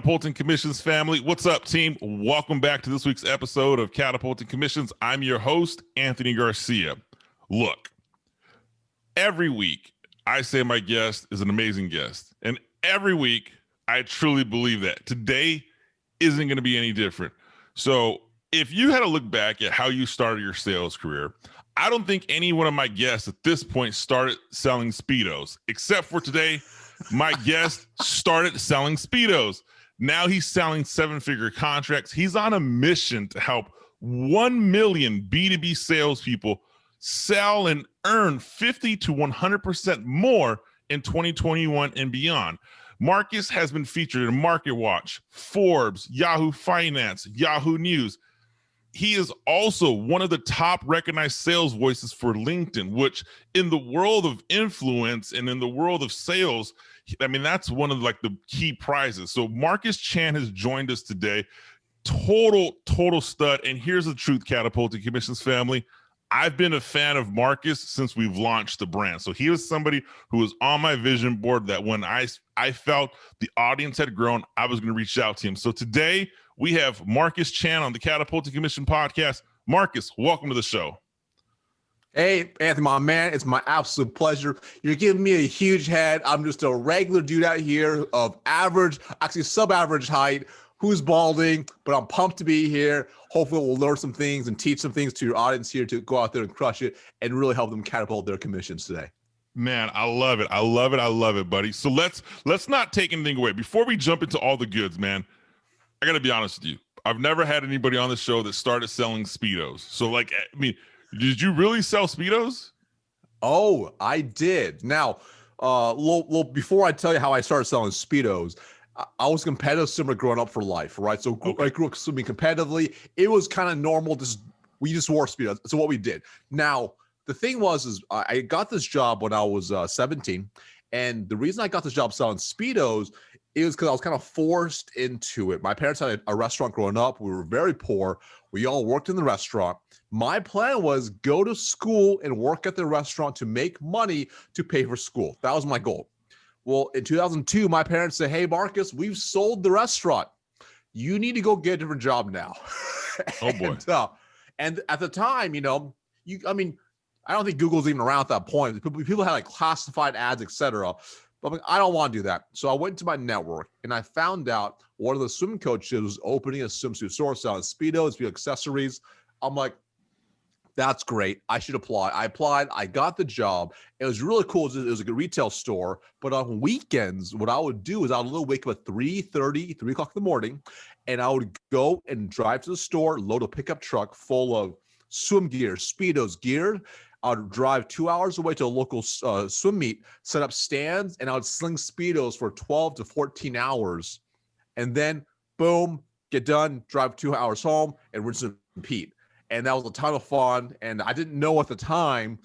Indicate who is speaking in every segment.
Speaker 1: Catapulting Commissions family. What's up, team? Welcome back to this week's episode of Catapulting Commissions. I'm your host, Anthony Garcia. Look, every week I say my guest is an amazing guest, and every week I truly believe that. Today isn't going to be any different. So if you had to look back at how you started your sales career, I don't think any one of my guests at this point started selling Speedos, except for today. My guest started selling Speedos. Now he's selling seven-figure contracts. He's on a mission to help 1 million B2B salespeople sell and earn 50 to 100% more in 2021 and beyond. Marcus has been featured in MarketWatch, Forbes, Yahoo Finance, Yahoo News. He is also one of the top recognized sales voices for LinkedIn, which in the world of influence and in the world of sales, I mean, that's one of like the key prizes. So Marcus Chan has joined us today. Total stud. And here's the truth, Catapulting Commissions family. I've been a fan of Marcus since we've launched the brand. So he was somebody who was on my vision board that when I felt the audience had grown, I was going to reach out to him. So today we have Marcus Chan on the Catapulting Commission podcast. Marcus, welcome to the show.
Speaker 2: Hey, Anthony, my man, it's my absolute pleasure. You're giving me a huge head. I'm just a regular dude out here of average, actually sub-average height, who's balding, but I'm pumped to be here. Hopefully we'll learn some things and teach some things to your audience here to go out there and crush it and really help them catapult their commissions today.
Speaker 1: Man, I love it. I love it, buddy. So let's not take anything away. Before we jump into all the goods, man, I got to be honest with you. I've never had anybody on the show that started selling Speedos. So like, I mean, did you really sell Speedos?
Speaker 2: Oh, I did. Now, before I tell you how I started selling Speedos, I was competitive swimmer growing up for life, right? So okay. I grew up swimming competitively. It was kind of normal. We just wore Speedos. So what we did. Now, the thing was I got this job when I was 17. And the reason I got this job selling Speedos is because I was kind of forced into it. My parents had a restaurant growing up. We were very poor. We all worked in the restaurant. My plan was go to school and work at the restaurant to make money to pay for school. That was my goal. Well, in 2002, my parents said, hey, Marcus, we've sold the restaurant. You need to go get a different job now.
Speaker 1: Oh, boy.
Speaker 2: And at the time, I don't think Google's even around at that point. People had like classified ads, etc. But I don't want to do that. So I went to my network and I found out one of the swim coaches was opening a swimsuit store selling Speedos, accessories. I'm like, that's great. I should apply. I applied. I got the job. It was really cool. It was like a retail store. But on weekends, what I would do is I would wake up at 3:30, 3 o'clock in the morning, and I would go and drive to the store, load a pickup truck full of swim gear, Speedos gear. I would drive 2 hours away to a local swim meet, set up stands, and I would sling Speedos for 12 to 14 hours. And then, boom, get done, drive 2 hours home, and rinse and repeat. And that was a ton of fun. And I didn't know at the time,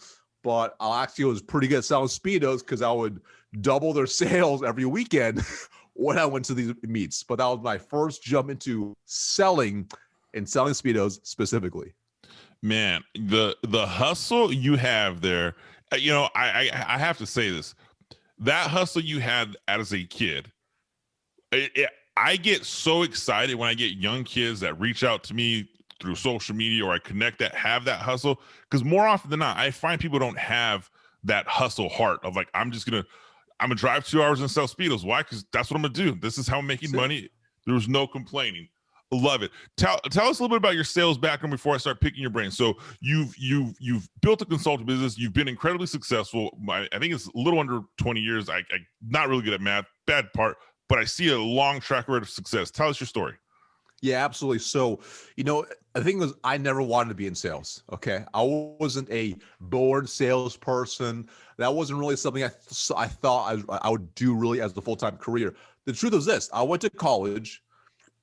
Speaker 2: but I actually was pretty good at selling Speedos because I would double their sales every weekend when I went to these meets. But that was my first jump into selling Speedos specifically.
Speaker 1: Man, the hustle you have there, I have to say this. That hustle you had as a kid, I get so excited when I get young kids that reach out to me through social media or I connect that have that hustle, because more often than not, I find people don't have that hustle heart of like, I'm gonna drive 2 hours and sell Speedos. Why? Because that's what I'm gonna do. This is how I'm making money. There was no complaining. Love it. Tell us a little bit about your sales background before I start picking your brain. So you've built a consulting business. You've been incredibly successful. I think it's a little under 20 years. I not really good at math, bad part, but I see a long track record of success. Tell us your story.
Speaker 2: Yeah, absolutely. So, the thing was, I never wanted to be in sales. Okay. I wasn't a born salesperson. That wasn't really something I thought I would do really as the full-time career. The truth is this: I went to college.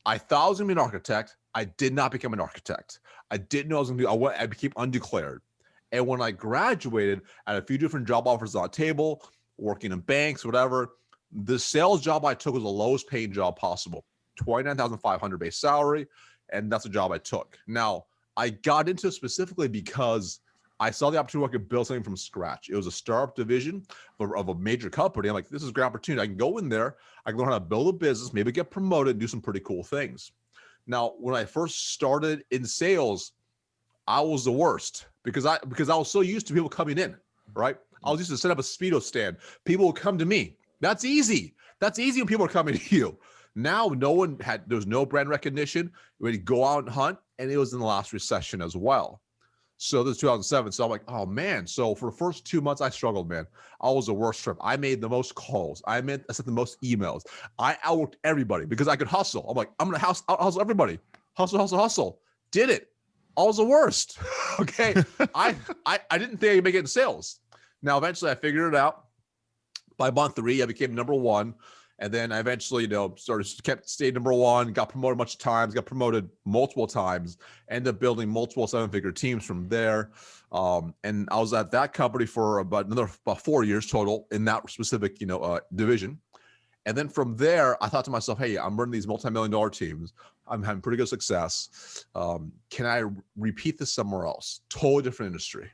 Speaker 2: I thought I was going to be an architect. I did not become an architect. I didn't know I was going to do. I became undeclared. And when I graduated, I had a few different job offers on the table, working in banks, whatever. The sales job I took was the lowest paying job possible. $29,500 base salary, and that's a job I took. Now, I got into it specifically because I saw the opportunity where I could build something from scratch. It was a startup division of a major company. I'm like, this is a great opportunity. I can go in there, I can learn how to build a business, maybe get promoted, and do some pretty cool things. Now, when I first started in sales, I was the worst because I was so used to people coming in, right? I was used to set up a Speedo stand. People would come to me. That's easy. That's easy when people are coming to you. Now, there was no brand recognition. We'd go out and hunt, and it was in the last recession as well. So this is 2007. So I'm like, oh man. So for the first 2 months, I struggled, man. I was the worst trip. I made the most calls. I sent the most emails. I outworked everybody because I could hustle. I'm like, I'm going to hustle everybody. Hustle. Did it. I was the worst. Okay. I didn't think I could make it in sales. Now, eventually I figured it out. By month 3, I became number 1. And then I eventually, stayed number 1, got promoted a bunch of times, got promoted multiple times, ended up building multiple 7-figure teams from there. And I was at that company for about 4 years total in that specific, division. And then from there, I thought to myself, hey, I'm running these multi-million-dollar teams. I'm having pretty good success. Can I repeat this somewhere else? Totally different industry.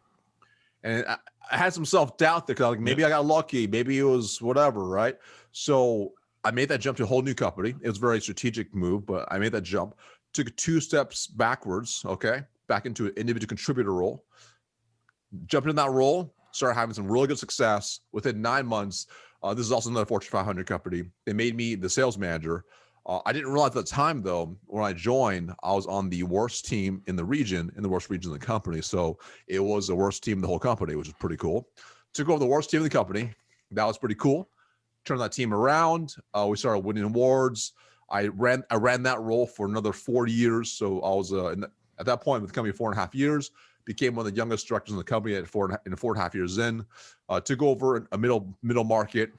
Speaker 2: And I had some self-doubt there because maybe I got lucky. Maybe it was whatever, right? So I made that jump to a whole new company. It was a very strategic move, but I made that jump. Took 2 steps backwards, okay? Back into an individual contributor role. Jumped in that role, started having some really good success. Within 9 months, this is also another Fortune 500 company. They made me the sales manager. I didn't realize at the time, though, when I joined, I was on the worst team in the region, in the worst region of the company. So it was the worst team in the whole company, which is pretty cool. Took over the worst team in the company. That was pretty cool. Turned that team around. We started winning awards. I ran that role for another 4 years. So I was at that point with the company 4.5 years. Became one of the youngest directors in the company at 4.5 years in. Took over a middle market,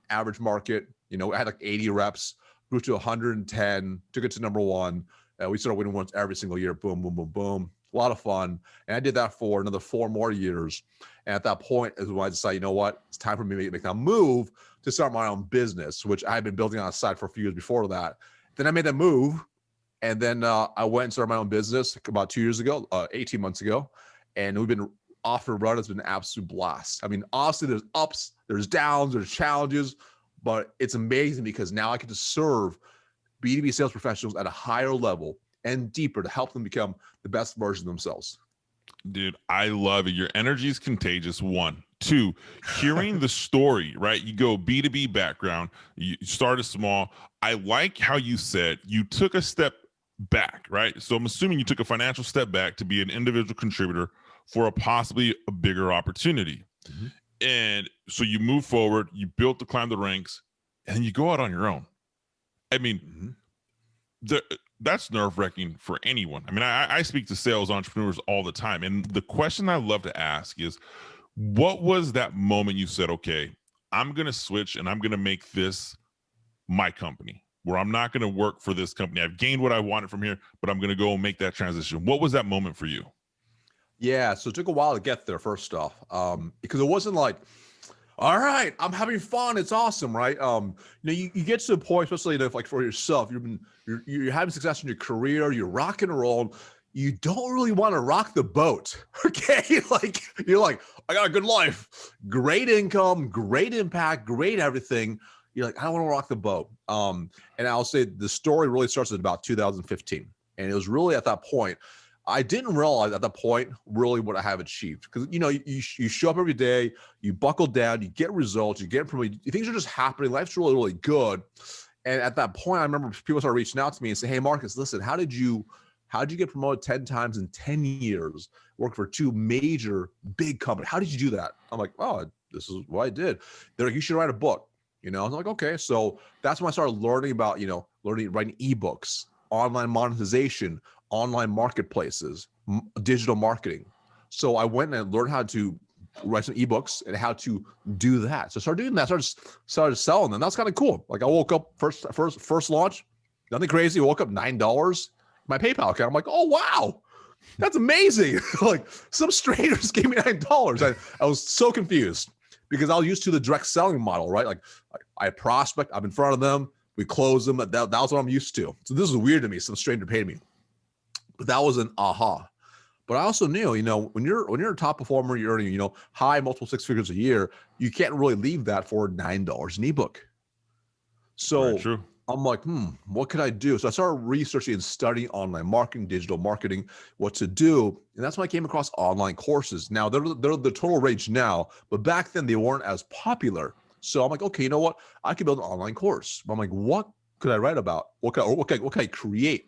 Speaker 2: average market. I had like 80 reps. Grew to 110, took it to number 1. We started winning awards every single year. Boom, boom, boom, boom. A lot of fun. And I did that for another 4 more years. And at that point is when I decided, you know what? It's time for me to make that move to start my own business, which I had been building on the side for a few years before that. Then I made that move. And then I went and started my own business about 2 years ago, 18 months ago. And we've been off and run. It's been an absolute blast. I mean, honestly, there's ups, there's downs, there's challenges. But it's amazing because now I get to serve B2B sales professionals at a higher level and deeper to help them become the best version of themselves.
Speaker 1: Dude, I love it. Your energy is contagious. 1, 2, hearing the story, right? You go B2B background, you started small. I like how you said you took a step back, right? So I'm assuming you took a financial step back to be an individual contributor for possibly a bigger opportunity. Mm-hmm. And so you move forward, you built to climb the ranks, and you go out on your own. I mean, that's nerve-wracking for anyone. I mean, I speak to sales entrepreneurs all the time. And the question I love to ask is, what was that moment you said, okay, I'm going to switch and I'm going to make this my company, where I'm not going to work for this company. I've gained what I wanted from here, but I'm going to go and make that transition. What was that moment for you?
Speaker 2: Yeah, so it took a while to get there, first off, because it wasn't like, all right, I'm having fun, it's awesome, right? You get to the point, especially if, like, for yourself, you're having success in your career, you're rocking and rolling, you don't really want to rock the boat, okay? Like, you're like, I got a good life, great income, great impact, great everything. You're like, I don't want to rock the boat. And I'll say the story really starts at about 2015, and it was really at that point. I didn't realize at that point really what I have achieved, because you show up every day, you buckle down, you get results, you get promoted, things are just happening, life's really, really good. And at that point, I remember people started reaching out to me and say, hey, Marcus, listen, how did you get promoted 10 times in 10 years, work for 2 major big companies? How did you do that? I'm like, oh, this is what I did. They're like, you should write a book. I was like, okay. So that's when I started learning about, writing ebooks, online monetization, online marketplaces, digital marketing. So I went and learned how to write some ebooks and how to do that. So I started doing that, started selling them. That's kind of cool. Like, I woke up first launch, nothing crazy. I woke up $9, my PayPal account. I'm like, oh, wow, that's amazing. Like, some strangers gave me $9. I was so confused because I was used to the direct selling model, right? Like, I prospect, I'm in front of them, we close them. That was what I'm used to. So this is weird to me. Some stranger paid me. But that was an aha. But I also knew, when you're a top performer, you're earning, high multiple six figures a year, you can't really leave that for $9 an ebook.
Speaker 1: Very
Speaker 2: So
Speaker 1: true.
Speaker 2: I'm like, what could I do? So I started researching and studying online marketing, digital marketing, what to do. And that's when I came across online courses. Now they're the total rage now, but back then they weren't as popular. So I'm like, okay, you know what? I could build an online course. I'm like, what could I write about? What can I create?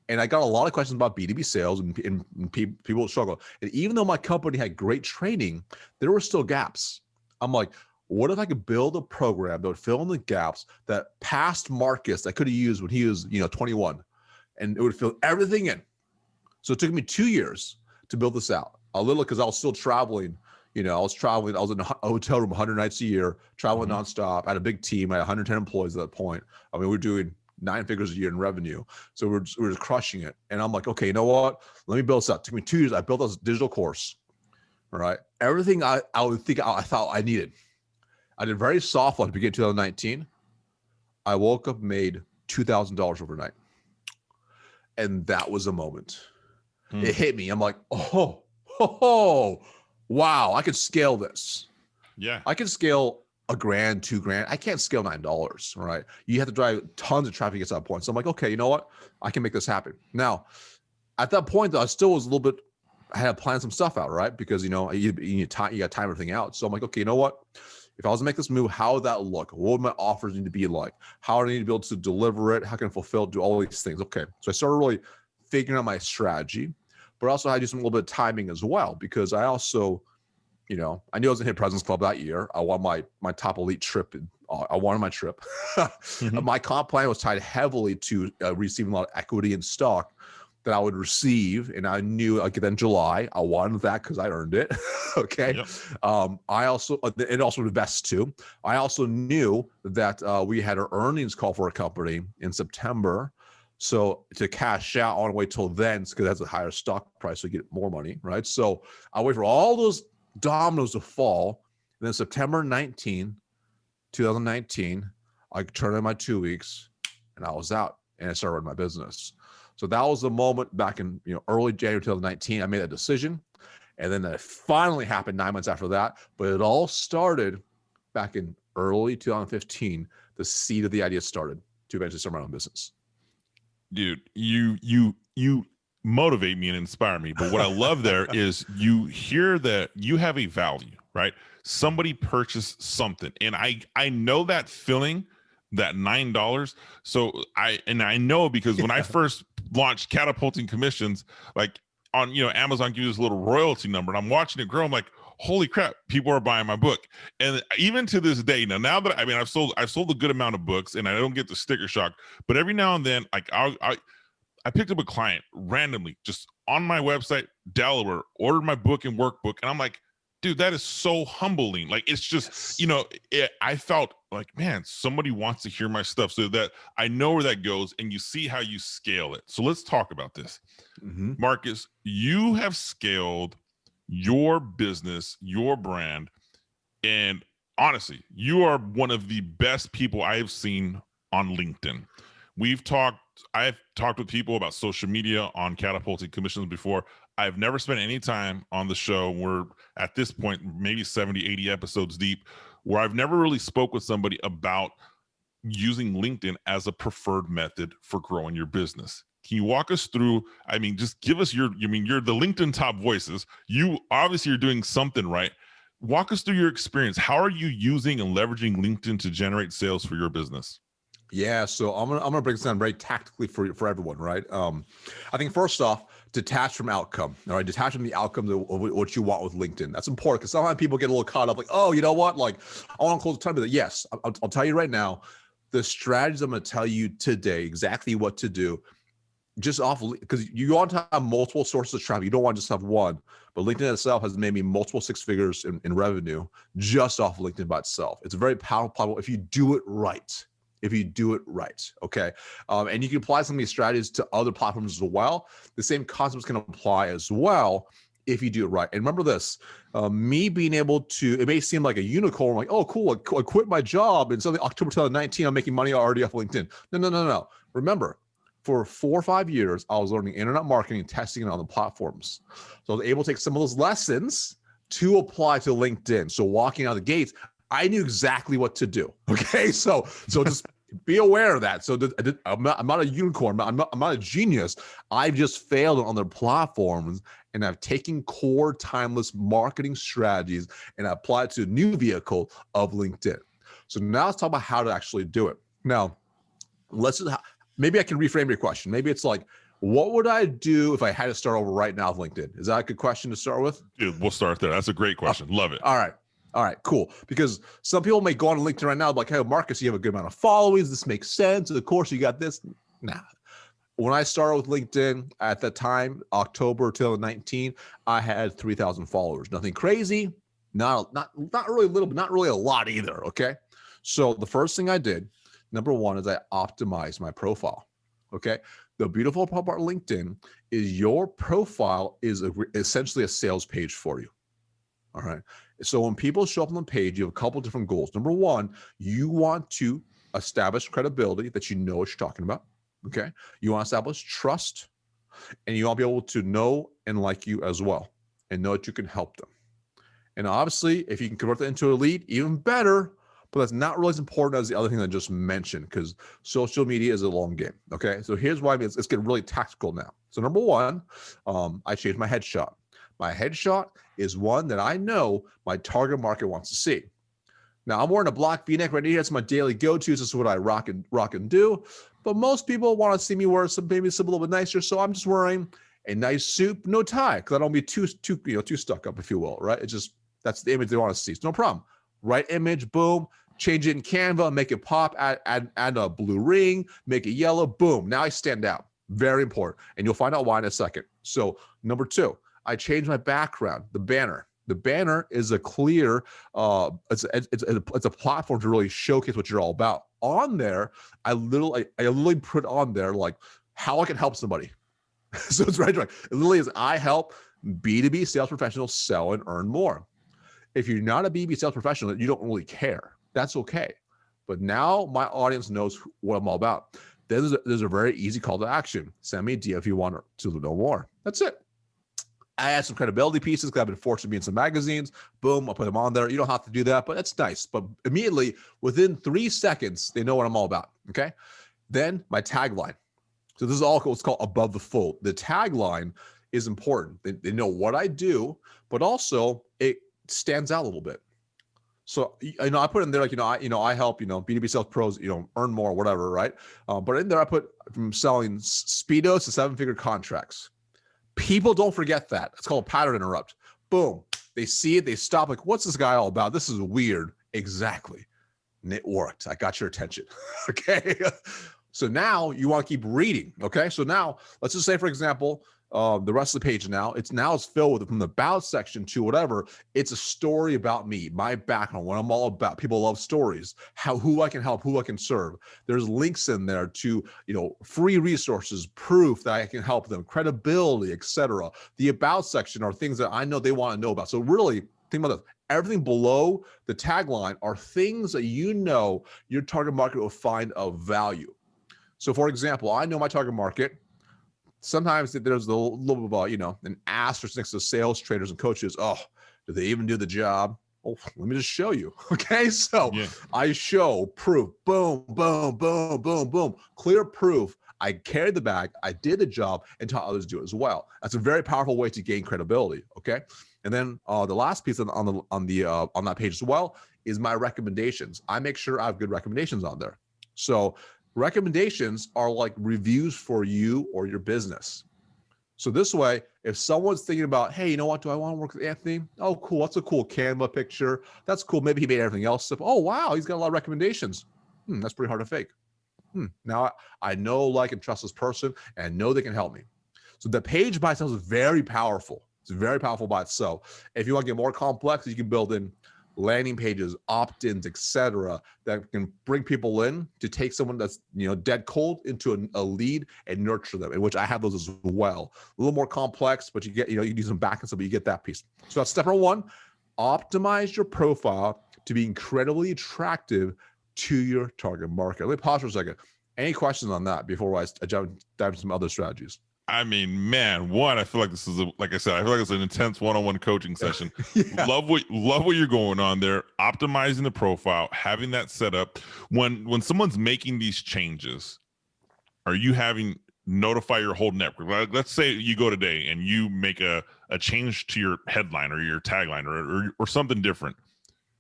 Speaker 2: And I got a lot of questions about B2B sales and people struggle. And even though my company had great training, there were still gaps. I'm like, what if I could build a program that would fill in the gaps that past Marcus I could have used when he was, 21, and it would fill everything in. So it took me 2 years to build this out. A little because I was still traveling. I was in a hotel room 100 nights a year, traveling nonstop. I had a big team. I had 110 employees at that point. I mean, we were doing 9 figures a year in revenue. So we're just crushing it. And I'm like, okay, you know what? Let me build this out. It took me 2 years. I built this digital course. All right. Everything I thought I needed. I did very soft at the beginning of 2019. I woke up, made $2,000 overnight. And that was a moment. It hit me. I'm like, oh, wow, I could scale this.
Speaker 1: Yeah.
Speaker 2: I can scale $1,000, $2,000. I can't scale $9, right? You have to drive tons of traffic at that point. So I'm like, okay, you know what? I can make this happen. Now, at that point, though, I still was a little bit, I had to plan some stuff out, right? Because, you got to time everything out. So I'm like, okay, you know what? If I was to make this move, how would that look? What would my offers need to be like? How do I need to be able to deliver it? How can I fulfill it? Do all these things? Okay. So I started really figuring out my strategy, but also I had to do some little bit of timing as well, because I also, I knew I was going to hit President's Club that year. I want my top elite trip. I wanted my trip. My comp plan was tied heavily to receiving a lot of equity and stock that I would receive, and I knew I'd get that in July. I wanted that because I earned it. Okay. Yep. I also, it also invests too. I also knew that we had our earnings call for a company in September. So to cash out, I want to wait till then because that's a higher stock price, so you get more money, right? So I wait for all those dominoes to fall. And then September 19, 2019, I turned in my 2 weeks and I was out and I started running my business. So that was the moment back in early January 2019. I made that decision, and then it finally happened 9 months after that. But it all started back in early 2015. The seed of the idea started to eventually start my own business.
Speaker 1: Dude, you motivate me and inspire me. But what I love there is you hear that you have a value, right? Somebody purchased something, and I know that feeling. That $9. So I know because when I first launched Catapulting Commissions, like on Amazon gives you this little royalty number, and I'm watching it grow. I'm like, holy crap, people are buying my book. And even to this day, now that I've sold a good amount of books, and I don't get the sticker shock, but every now and then, like I picked up a client randomly just on my website, Delaware, ordered my book and workbook, and I'm like, dude, that is so humbling. Like, it's just, I felt like, man, somebody wants to hear my stuff, so that I know where that goes, and you see how you scale it. So let's talk about this. Marcus, you have scaled your business, your brand, and honestly, you are one of the best people I have seen on LinkedIn. I've talked with people about social media on Catapulting Commissions before. I've never spent any time on the show. We're at this point, maybe 70, 80 episodes deep, where I've never really spoke with somebody about using LinkedIn as a preferred method for growing your business. Can you walk us through, just give us you're the LinkedIn top voices. You obviously are doing something right. Walk us through your experience. How are you using and leveraging LinkedIn to generate sales for your business?
Speaker 2: Yeah, so I'm gonna break this down very tactically for everyone, right? I think first off, detach from outcome. All right, detach from the outcomes of what you want with LinkedIn. That's important because sometimes people get a little caught up, like, oh, you know what? Like, I want to close the time, but yes, I'll tell you right now, the strategies I'm gonna tell you today, exactly what to do, just off because you want to have multiple sources of traffic. You don't want to just have one. But LinkedIn itself has maybe multiple six figures in revenue just off LinkedIn by itself. It's a very powerful if you do it right. Okay. And you can apply some of these strategies to other platforms as well. The same concepts can apply as well if you do it right. And remember this, me being able to, it may seem like a unicorn, like, oh, cool, I quit my job and suddenly October 2019, I'm making money already off LinkedIn. No. Remember, for 4 or 5 years, I was learning internet marketing and testing it on the platforms. So I was able to take some of those lessons to apply to LinkedIn. So walking out of the gates, I knew exactly what to do. Okay, so just be aware of that. So I'm not a unicorn. I'm not a genius. I've just failed on their platforms, and I've taken core timeless marketing strategies and applied to a new vehicle of LinkedIn. So now let's talk about how to actually do it. Now, maybe I can reframe your question. Maybe it's like, what would I do if I had to start over right now with LinkedIn? Is that a good question to start with?
Speaker 1: Dude, we'll start there. That's a great question. Love it.
Speaker 2: All right, cool. Because some people may go on LinkedIn right now like, hey, Marcus, you have a good amount of followings. This makes sense. Of course, you got this. Nah. When I started with LinkedIn at that time, October 2019, I had 3,000 followers. Nothing crazy. Not really little, but not really a lot either. Okay. So the first thing I did, number one, is I optimized my profile. Okay. The beautiful part about LinkedIn is your profile is essentially a sales page for you. All right. So when people show up on the page, you have a couple different goals. Number one, you want to establish credibility that you know what you're talking about. Okay. You want to establish trust, and you want to be able to know and like you as well, and know that you can help them. And obviously, if you can convert that into a lead, even better. But that's not really as important as the other thing I just mentioned, because social media is a long game. Okay. So here's why let's get really tactical now. So number one, I changed my headshot. My headshot is one that I know my target market wants to see. Now I'm wearing a black V-neck right here. It's my daily go-tos. This is what I rock and do. But most people want to see me wear something a little bit nicer. So I'm just wearing a nice suit, no tie, because I don't be too stuck up, if you will. Right? It's just that's the image they want to see. So no problem. Right image, boom. Change it in Canva, make it pop. Add a blue ring, make it yellow. Boom. Now I stand out. Very important, and you'll find out why in a second. So number two, I changed my background. The banner. The banner is a clear, it's a platform to really showcase what you're all about. On there, I literally put on there like how I can help somebody. So it's right. It literally is I help B2B sales professionals sell and earn more. If you're not a B2B sales professional, you don't really care. That's okay. But now my audience knows what I'm all about. There's a very easy call to action. Send me a DM if you want to know more. That's it. I add some credibility pieces because I've been fortunate to be in some magazines. Boom, I'll put them on there. You don't have to do that, but it's nice. But immediately, within 3 seconds, they know what I'm all about, okay? Then my tagline. So this is all what's called above the fold. The tagline is important. They know what I do, but also it stands out a little bit. So, I put in there like, I help, B2B sales pros, earn more, whatever, right? But in there, I put from selling Speedos to 7-figure contracts. People don't forget that. It's called a pattern interrupt. Boom. They see it. They stop like, what's this guy all about? This is weird. Exactly. And it worked. I got your attention. Okay. So now you want to keep reading. Okay. So now let's just say, for example, the rest of the page it's filled with from the about section to whatever. It's a story about me, my background, what I'm all about. People love stories, who I can help, who I can serve. There's links in there to, free resources, proof that I can help them, credibility, etc. The about section are things that I know they want to know about. So really think about this. Everything below the tagline are things that your target market will find of value. So for example, I know my target market. Sometimes there's a little bit of, an asterisk next to sales trainers and coaches. Oh, do they even do the job? Oh, let me just show you. Okay. So yeah. I show proof. Boom, boom, boom, boom, boom. Clear proof. I carried the bag. I did the job and taught others to do it as well. That's a very powerful way to gain credibility. Okay. And then the last piece on that page as well is my recommendations. I make sure I have good recommendations on there. So recommendations are like reviews for you or your business. So this way, if someone's thinking about, hey, you know what? Do I want to work with Anthony? Oh, cool. That's a cool Canva picture. That's cool. Maybe he made everything else. Oh, wow. He's got a lot of recommendations. That's pretty hard to fake. Now I know, like, and trust this person and know they can help me. So the page by itself is very powerful. It's very powerful by itself. If you want to get more complex, you can build in landing pages, opt-ins, etc., that can bring people in to take someone that's dead cold into a lead and nurture them. In which I have those as well. A little more complex, but you get you do some back and stuff, but you get that piece. So that's step number one: optimize your profile to be incredibly attractive to your target market. Let me pause for a second. Any questions on that before I dive into some other strategies?
Speaker 1: I mean, man, one, I feel like this is like I said, I feel like it's an intense one-on-one coaching session.
Speaker 2: Yeah.
Speaker 1: Love what you're going on there, optimizing the profile, having that set up. When someone's making these changes, are you having notify your whole network? Like, let's say you go today and you make a change to your headline or your tagline or something different.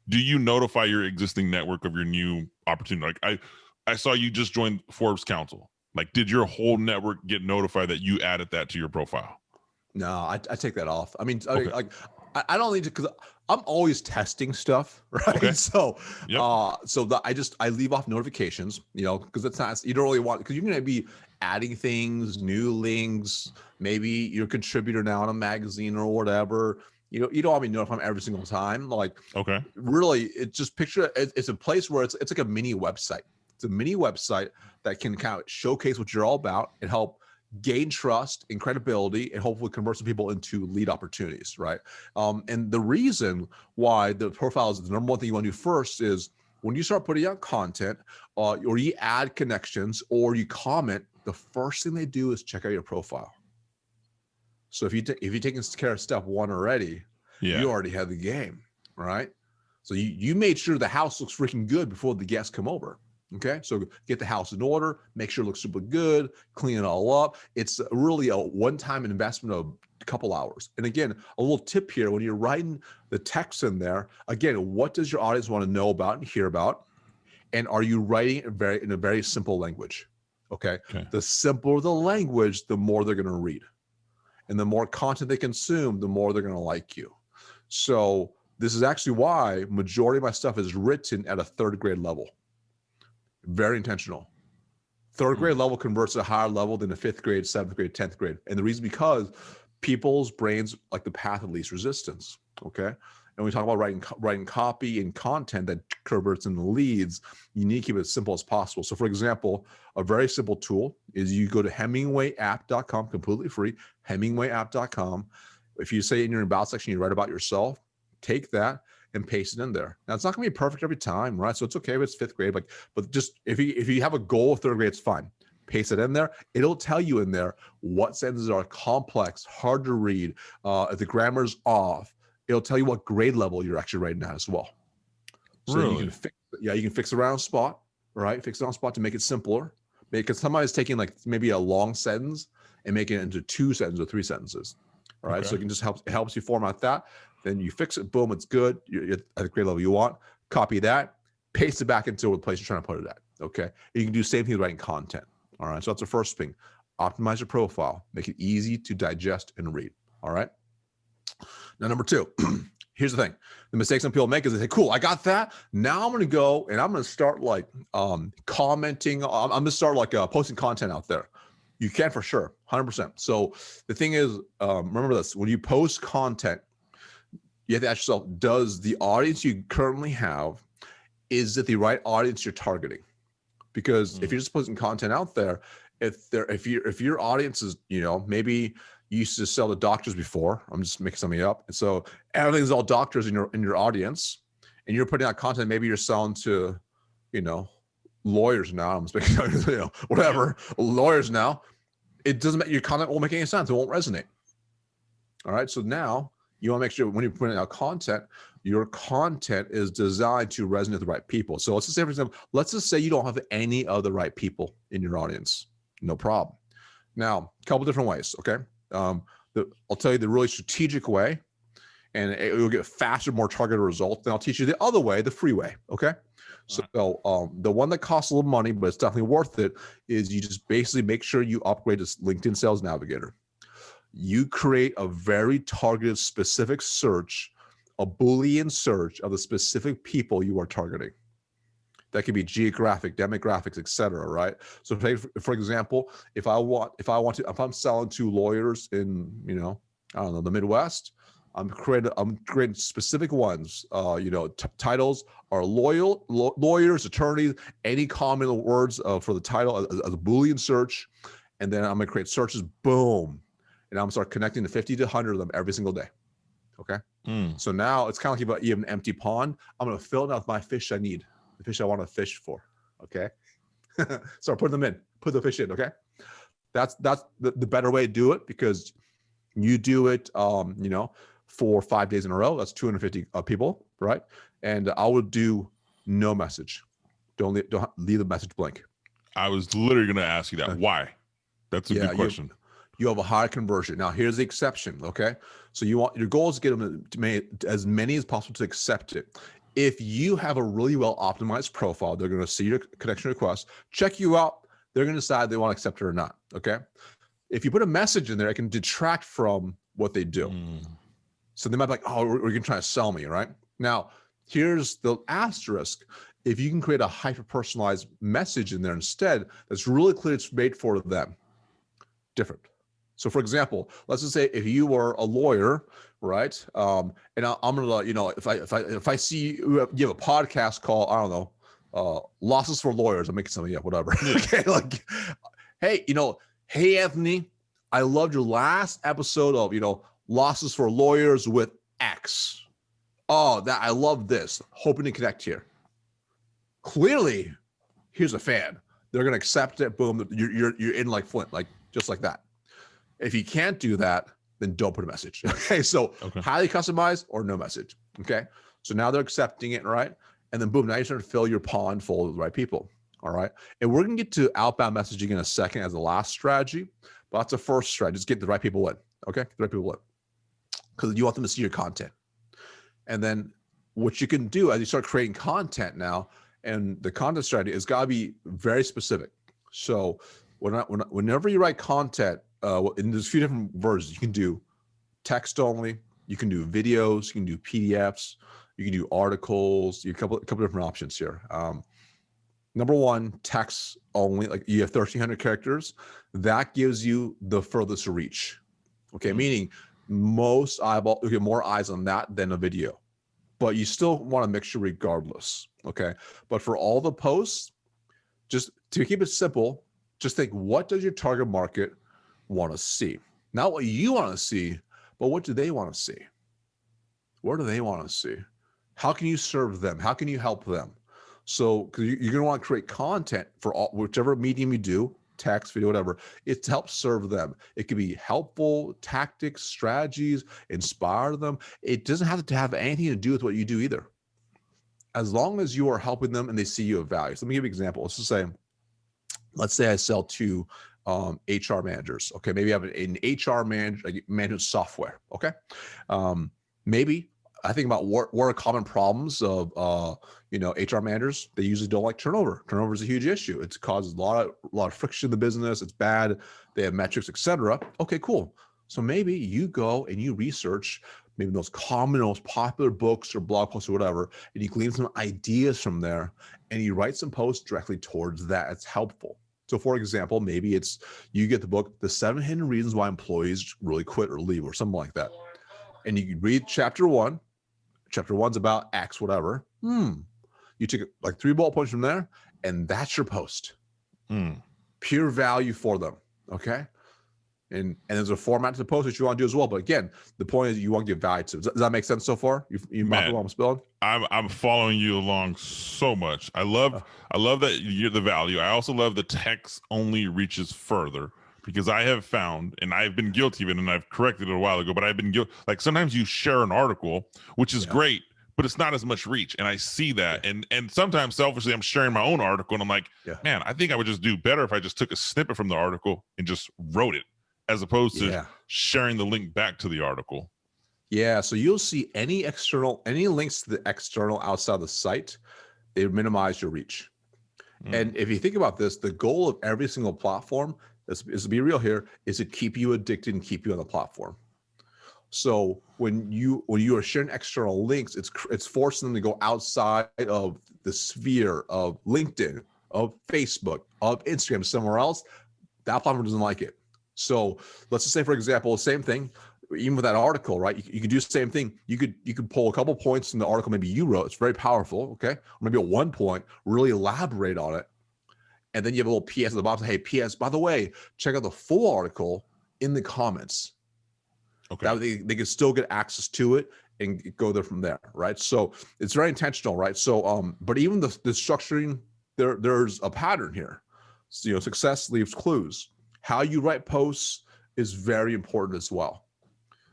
Speaker 1: Do you notify your existing network of your new opportunity? Like I saw you just joined Forbes Council. Like, did your whole network get notified that you added that to your profile?
Speaker 2: No, I take that off. I mean,
Speaker 1: Okay.
Speaker 2: I don't need to, because I'm always testing stuff, right?
Speaker 1: Okay.
Speaker 2: So,
Speaker 1: Yep.
Speaker 2: I leave off notifications, because it's not, you don't really want, because you're going to be adding things, new links. Maybe you're a contributor now in a magazine or whatever. You don't want to be notified every single time. Like,
Speaker 1: Okay.
Speaker 2: really, it's just picture it's a place where it's like a mini website. It's a mini website that can kind of showcase what you're all about and help gain trust and credibility and hopefully convert some people into lead opportunities, right? And the reason why the profile is the number one thing you want to do first is when you start putting out content or you add connections or you comment, the first thing they do is check out your profile. So if you're taking care of step one already, you already have the game, right? So you made sure the house looks freaking good before the guests come over. Okay, so get the house in order, make sure it looks super good, clean it all up. It's really a one-time investment of a couple hours. And again, a little tip here, when you're writing the text in there, again, what does your audience want to know about and hear about? And are you writing in a very simple language? Okay. The simpler the language, the more they're going to read. And the more content they consume, the more they're going to like you. So this is actually why majority of my stuff is written at a 3rd grade level. Very intentional. 3rd grade level converts at a higher level than the 5th grade, 7th grade, 10th grade. And the reason because people's brains like the path of least resistance. Okay. And we talk about writing copy and content that converts into leads, you need to keep it as simple as possible. So for example, a very simple tool is you go to hemingwayapp.com, completely free, hemingwayapp.com. If you say in your about section, you write about yourself, take that and paste it in there. Now it's not gonna be perfect every time, right? So it's okay if it's 5th grade, but just if you have a goal of 3rd grade, it's fine. Paste it in there. It'll tell you in there what sentences are complex, hard to read, if the grammar's off. It'll tell you what grade level you're actually writing at as well. So
Speaker 1: really?
Speaker 2: You can fix it around spot, right? Fix it on spot to make it simpler. Because somebody's taking like maybe a long sentence and making it into 2 sentences or 3 sentences. All right. So it can just helps you format that. Then you fix it, boom, it's good. You're at the grade level you want. Copy that, paste it back into the place you're trying to put it at. Okay. And you can do the same thing with writing content. All right. So that's the first thing. Optimize your profile, make it easy to digest and read. All right. Now, number 2, here's the thing. The mistake some people make is they say, cool, I got that. Now I'm going to go and I'm going to start like commenting. I'm going to start like posting content out there. You can for sure, 100%. So the thing is, remember this, when you post content, you have to ask yourself, does the audience you currently have, is it the right audience you're targeting? Because if you're just posting content out there, if your audience is, maybe you used to sell to doctors before, I'm just making something up. And so everything's all doctors in your audience, and you're putting out content, maybe you're selling to, lawyers now, I'm speaking, whatever, lawyers now, it doesn't make your content won't make any sense. It won't resonate. All right. So now you want to make sure when you're putting out content, your content is designed to resonate with the right people. So let's just say, for example, let's just say you don't have any of the right people in your audience. No problem. Now, a couple different ways. Okay. I'll tell you the really strategic way, and you'll get faster, more targeted results. Then I'll teach you the other way, the free way. Okay. So the one that costs a little money, but it's definitely worth it, is you just basically make sure you upgrade this LinkedIn Sales Navigator. You create a very targeted, specific search, a Boolean search of the specific people you are targeting. That could be geographic, demographics, et cetera, right? So for example, if I'm selling to lawyers in, I don't know, the Midwest, I'm creating specific ones. Titles are lawyers, attorneys, any common words for the title as a Boolean search. And then I'm gonna create searches, boom. And I'm gonna start connecting to 50 to 100 of them every single day. Okay. So now it's kind of like you have an empty pond. I'm gonna fill it out with my fish I need, the fish I want to fish for. Okay. Start putting them in, put the fish in. Okay. That's the better way to do it, because you do it, for 5 days in a row. That's 250 people, right? And I would do no message. Don't leave the message blank.
Speaker 1: I was literally going to ask you that. Why? That's a good question.
Speaker 2: You have a high conversion. Now, here's the exception, okay? So your goal is to get them to make as many as possible to accept it. If you have a really well optimized profile, they're going to see your connection request, check you out. They're going to decide they want to accept it or not, okay? If you put a message in there, it can detract from what they do. So they might be like, oh, we're going to try to sell me, right? Now, here's the asterisk. If you can create a hyper-personalized message in there instead, that's really clear it's made for them. Different. So for example, let's just say if you were a lawyer, right? And I'm gonna, if I see you have a podcast called, I don't know, Losses for Lawyers, I'm making something up, whatever. Okay, like, hey Anthony, I loved your last episode of, Losses for Lawyers with X. Oh, I love this. Hoping to connect here. Clearly, here's a fan. They're gonna accept it. Boom, you're in like Flint, like just like that. If you can't do that, then don't put a message. Okay, so highly customized or no message. Okay, so now they're accepting it, right? And then boom, now you're starting to fill your pond full of the right people. All right, and we're gonna get to outbound messaging in a second as the last strategy, but that's the first strategy. Just get the right people in. Okay, get the right people in, because you want them to see your content. And then what you can do as you start creating content now, and the content strategy has got to be very specific. So whenever you write content, and there's a few different versions. You can do text only, you can do videos, you can do PDFs, you can do articles. You have a couple different options here. Number one, text only, like you have 1,300 characters. That gives you the furthest reach. Okay, meaning most you get more eyes on that than a video, but you still want a mixture regardless. Okay, but for all the posts, just to keep it simple, just think, what does your target market want to see? Not what you want to see, but what do they want to see? What do they want to see? How can you serve them? How can you help them? So, because you're going to want to create content for whichever medium you do, text, video, whatever, it's to help serve them. It could be helpful tactics, strategies, inspire them. It doesn't have to have anything to do with what you do either. As long as you are helping them and they see you of value. So let me give you an example. Let's say I sell to HR managers. Okay, maybe I have an HR management software. Okay, maybe I think about what are common problems of HR managers. They usually don't like turnover. Turnover is a huge issue. It causes a lot of friction in the business. It's bad. They have metrics, etc. Okay, cool. So maybe you go and you research maybe those common, most popular books or blog posts or whatever, and you glean some ideas from there, and you write some posts directly towards that. It's helpful. So for example, maybe it's you get the book, The 7 Hidden Reasons Why Employees Really Quit or Leave, or something like that. And you can read chapter 1. Chapter 1's about X, whatever. You take like 3 bullet points from there, and that's your post. Pure value for them. Okay. And there's a format to the post that you want to do as well. But again, the point is you want to give value to. Does that make sense so far? You might what I'm spilling?
Speaker 1: I'm following you along so much. I love that you're the value. I also love the text only reaches further, because I have found, and I've been guilty of it, and I've corrected it a while ago, but I've been guilty. Like sometimes you share an article, which is great, but it's not as much reach. And I see that. And sometimes selfishly, I'm sharing my own article and I'm like, man, I think I would just do better if I just took a snippet from the article and just wrote it, as opposed to sharing the link back to the article.
Speaker 2: Yeah, so you'll see any links to the external outside the site, they minimize your reach. And if you think about this, the goal of every single platform is to be real here, is to keep you addicted and keep you on the platform. So when you are sharing external links, it's forcing them to go outside of the sphere of LinkedIn, of Facebook, of Instagram, somewhere else. That platform doesn't like it. So let's just say, for example, same thing, even with that article, right? You could do the same thing. You could pull a couple points from the article maybe you wrote. It's very powerful, okay? Or maybe at one point, really elaborate on it. And then you have a little PS at the bottom. Say, hey, PS, by the way, check out the full article in the comments. Okay. That way they can still get access to it and go there from there, right? So it's very intentional, right? So, but even the structuring, there's a pattern here. So, success leaves clues. How you write posts is very important as well.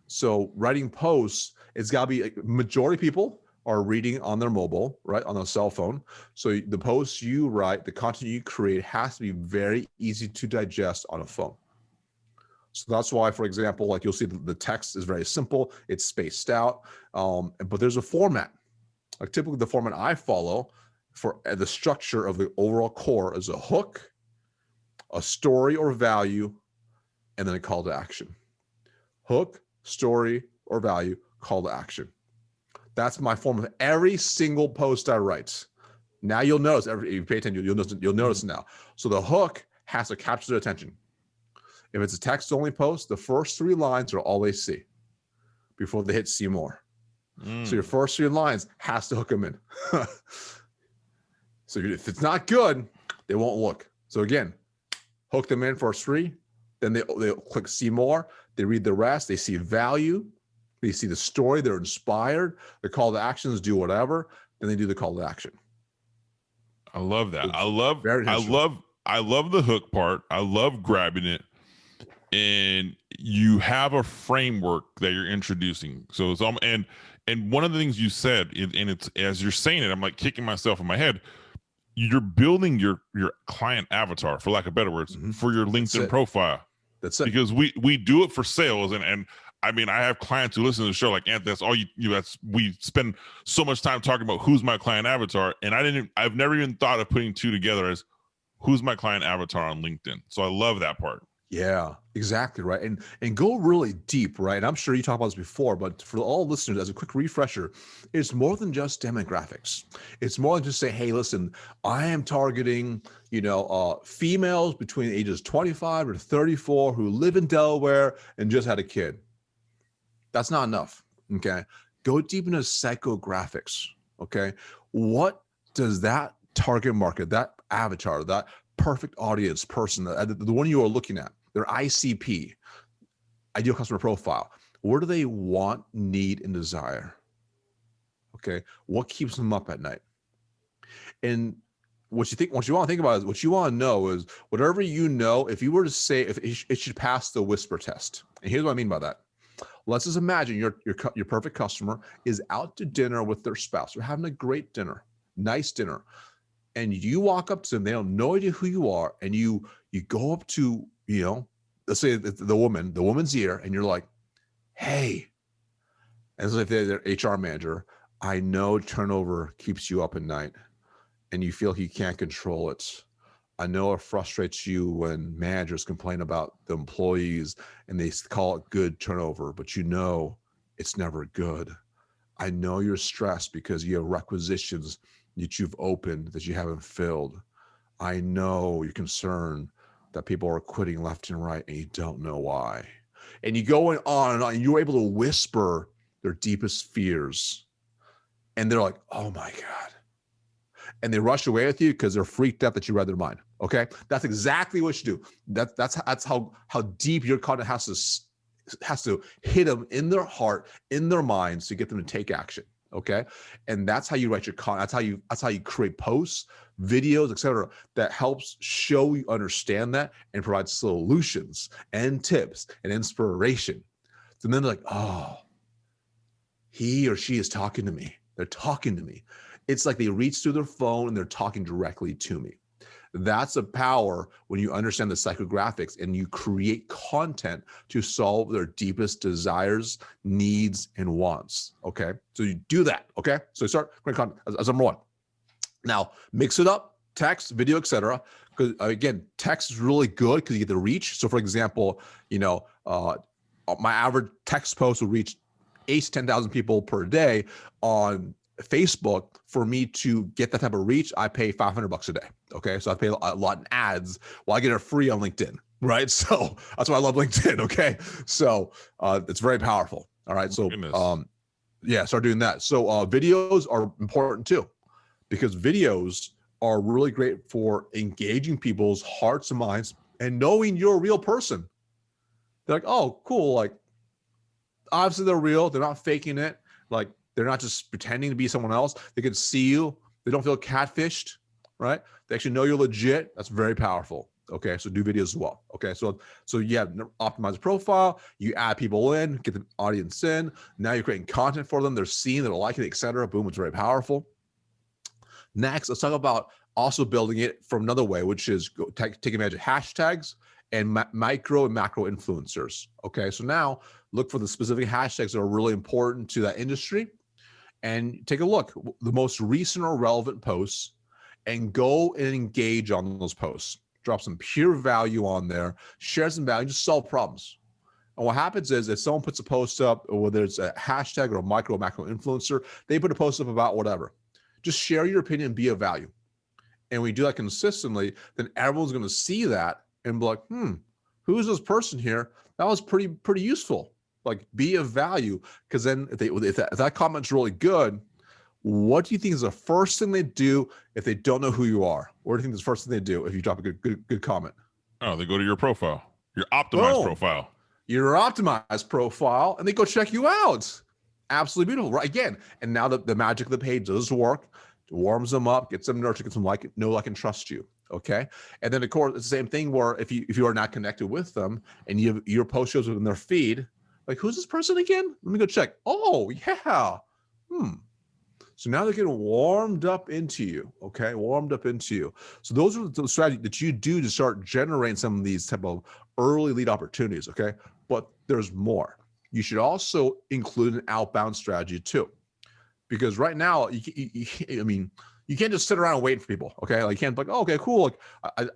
Speaker 2: So writing posts, it's got to be like, majority of people are reading on their mobile, right, on their cell phone. So the posts you write, the content you create has to be very easy to digest on a phone. So that's why, for example, like you'll see the text is very simple. It's spaced out, but there's a format. Like typically the format I follow for the structure of the overall core is a hook, a story or value, and then a call to action. Hook, story, or value, call to action. That's my form of every single post I write. Now you'll notice, if you pay attention, you'll notice now. So the hook has to capture their attention. If it's a text-only post, the first 3 lines are all they see before they hit see more. So your first 3 lines has to hook them in. So if it's not good, they won't look. So again, hook them in first 3, then they'll click see more. They read the rest. They see value. They see the story. They're inspired. The call to actions do whatever. Then they do the call to action.
Speaker 1: I love that.
Speaker 2: It's
Speaker 1: I love the hook part. I love grabbing it. And you have a framework that you're introducing. So it's and one of the things you said, and it's as you're saying it, I'm like kicking myself in my head. You're building your client avatar, for lack of better words, for your LinkedIn profile.
Speaker 2: That's it.
Speaker 1: Because we do it for sales, and I mean, I have clients who listen to the show like, Anthony, that's all we spend so much time talking about who's my client avatar, and I've never even thought of putting 2 together as who's my client avatar on LinkedIn. So I love that part.
Speaker 2: Yeah, exactly right. And go really deep, right? And I'm sure you talked about this before, but for all listeners, as a quick refresher, it's more than just demographics. It's more than just say, hey, listen, I am targeting, females between ages 25 or 34 who live in Delaware and just had a kid. That's not enough. Okay. Go deep into psychographics. Okay. What does that target market, that avatar, that perfect audience person, the one you are looking at, their ICP, ideal customer profile, what do they want, need, and desire? Okay. What keeps them up at night? And what you want to think about is what you want to know is whatever you know, if you were to say, if it should pass the whisper test. And here's what I mean by that. Let's just imagine your perfect customer is out to dinner with their spouse. They're having a great dinner, nice dinner. And you walk up to them, they have no idea who you are. And you go up to, let's say the woman's ear, and you're like, hey, as if they're their HR manager, I know turnover keeps you up at night and you feel you can't control it. I know it frustrates you when managers complain about the employees and they call it good turnover, but it's never good. I know you're stressed because you have requisitions that you've opened that you haven't filled. I know you're concerned that people are quitting left and right and you don't know why. And you go on and on, and you're able to whisper their deepest fears. And they're like, oh my God. And they rush away with you because they're freaked out that you read their mind. Okay. That's exactly what you do. That's how deep your content has to hit them in their heart, in their minds to get them to take action. Okay. And that's how you write your content. That's how you create posts, videos, etc. that helps show you understand that and provide solutions and tips and inspiration. So then they're like, oh, he or she is talking to me. They're talking to me. It's like they reach through their phone and they're talking directly to me. That's a power when you understand the psychographics and you create content to solve their deepest desires, needs, and wants. Okay. So you do that. Okay. So you start creating content as number 1. Now mix it up, text, video, etc. Because again, text is really good because you get the reach. So for example, my average text post will reach 8 to 10,000 people per day on Facebook. For me to get that type of reach, I pay $500 a day. Okay. So I pay a lot in ads while I get it free on LinkedIn. Right. So that's why I love LinkedIn. Okay. So it's very powerful. All right. So start doing that. So videos are important too, because videos are really great for engaging people's hearts and minds and knowing you're a real person. They're like, oh, cool. Like, obviously they're real. They're not faking it. Like, they're not just pretending to be someone else. They can see you. They don't feel catfished, right? They actually know you're legit. That's very powerful. Okay, so do videos as well. Okay, so you have optimize the profile, you add people in, get the audience in. Now you're creating content for them. They're seeing, they're liking it, etc. Boom, it's very powerful. Next, let's talk about also building it from another way, which is taking advantage of hashtags and micro and macro influencers. Okay, so now look for the specific hashtags that are really important to that industry and take a look, the most recent or relevant posts, and go and engage on those posts. Drop some pure value on there, share some value, just solve problems. And what happens is if someone puts a post up, whether it's a hashtag or a micro or macro influencer, they put a post up about whatever. Just share your opinion, be of value. And we do that consistently, then everyone's going to see that and be like, who's this person here? That was pretty useful. Like, be of value. Because then if that comment's really good, what do you think is the first thing they do if they don't know who you are? What do you think is the first thing they do if you drop a good comment?
Speaker 1: Oh, they go to your profile, your optimized profile.
Speaker 2: Your optimized profile, and they go check you out. Absolutely beautiful, right? Again, and now the magic of the page does work. It warms them up, gets them nurtured, gets them know, like, and trust you. Okay, and then of course it's the same thing where if you are not connected with them and your post shows up in their feed, like, who's this person again? Let me go check. Oh yeah, So now they're getting warmed up into you. Okay, warmed up into you. So those are the strategies that you do to start generating some of these type of early lead opportunities. Okay, but there's more. You should also include an outbound strategy too, because right now, you can't just sit around and wait for people. Okay, like, you can't be like, oh, okay, cool. Like,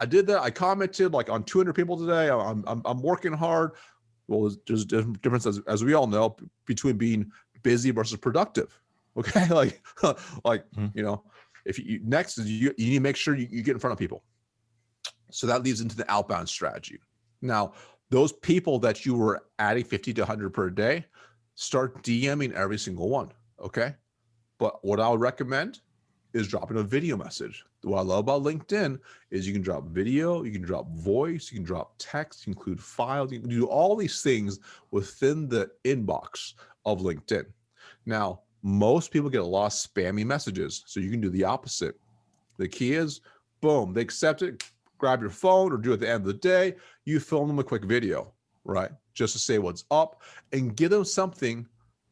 Speaker 2: I did that. I commented like on 200 people today. I'm working hard. Well, there's difference as we all know between being busy versus productive. Okay, if you next is you need to make sure you get in front of people. So that leads into the outbound strategy. Now, those people that you were adding 50 to 100 per day, start DMing every single one. Okay, but what I would recommend is dropping a video message. What I love about LinkedIn is you can drop video, you can drop voice, you can drop text, you can include files, you can do all these things within the inbox of LinkedIn. Now, most people get a lot of spammy messages, so you can do the opposite. The key is, boom, they accept it, grab your phone or do it at the end of the day, you film them a quick video, right? Just to say what's up and give them something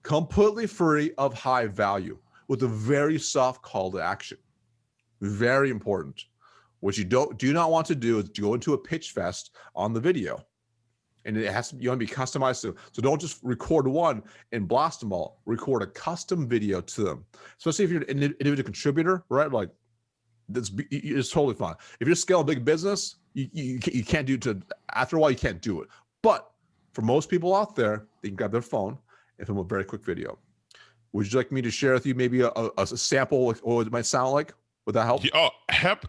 Speaker 2: completely free of high value with a very soft call to action. Very important. What you do not want to do is go into a pitch fest on the video. And it has to, you want to be customized to. So don't just record one and blast them all. Record a custom video to them. Especially if you're an individual contributor, right? Like, it's totally fine. If you're scaling a big business, you can't do it. After a while, you can't do it. But for most people out there, they can grab their phone and film a very quick video. Would you like me to share with you maybe a sample of what it might sound like? Would that help?
Speaker 1: Oh,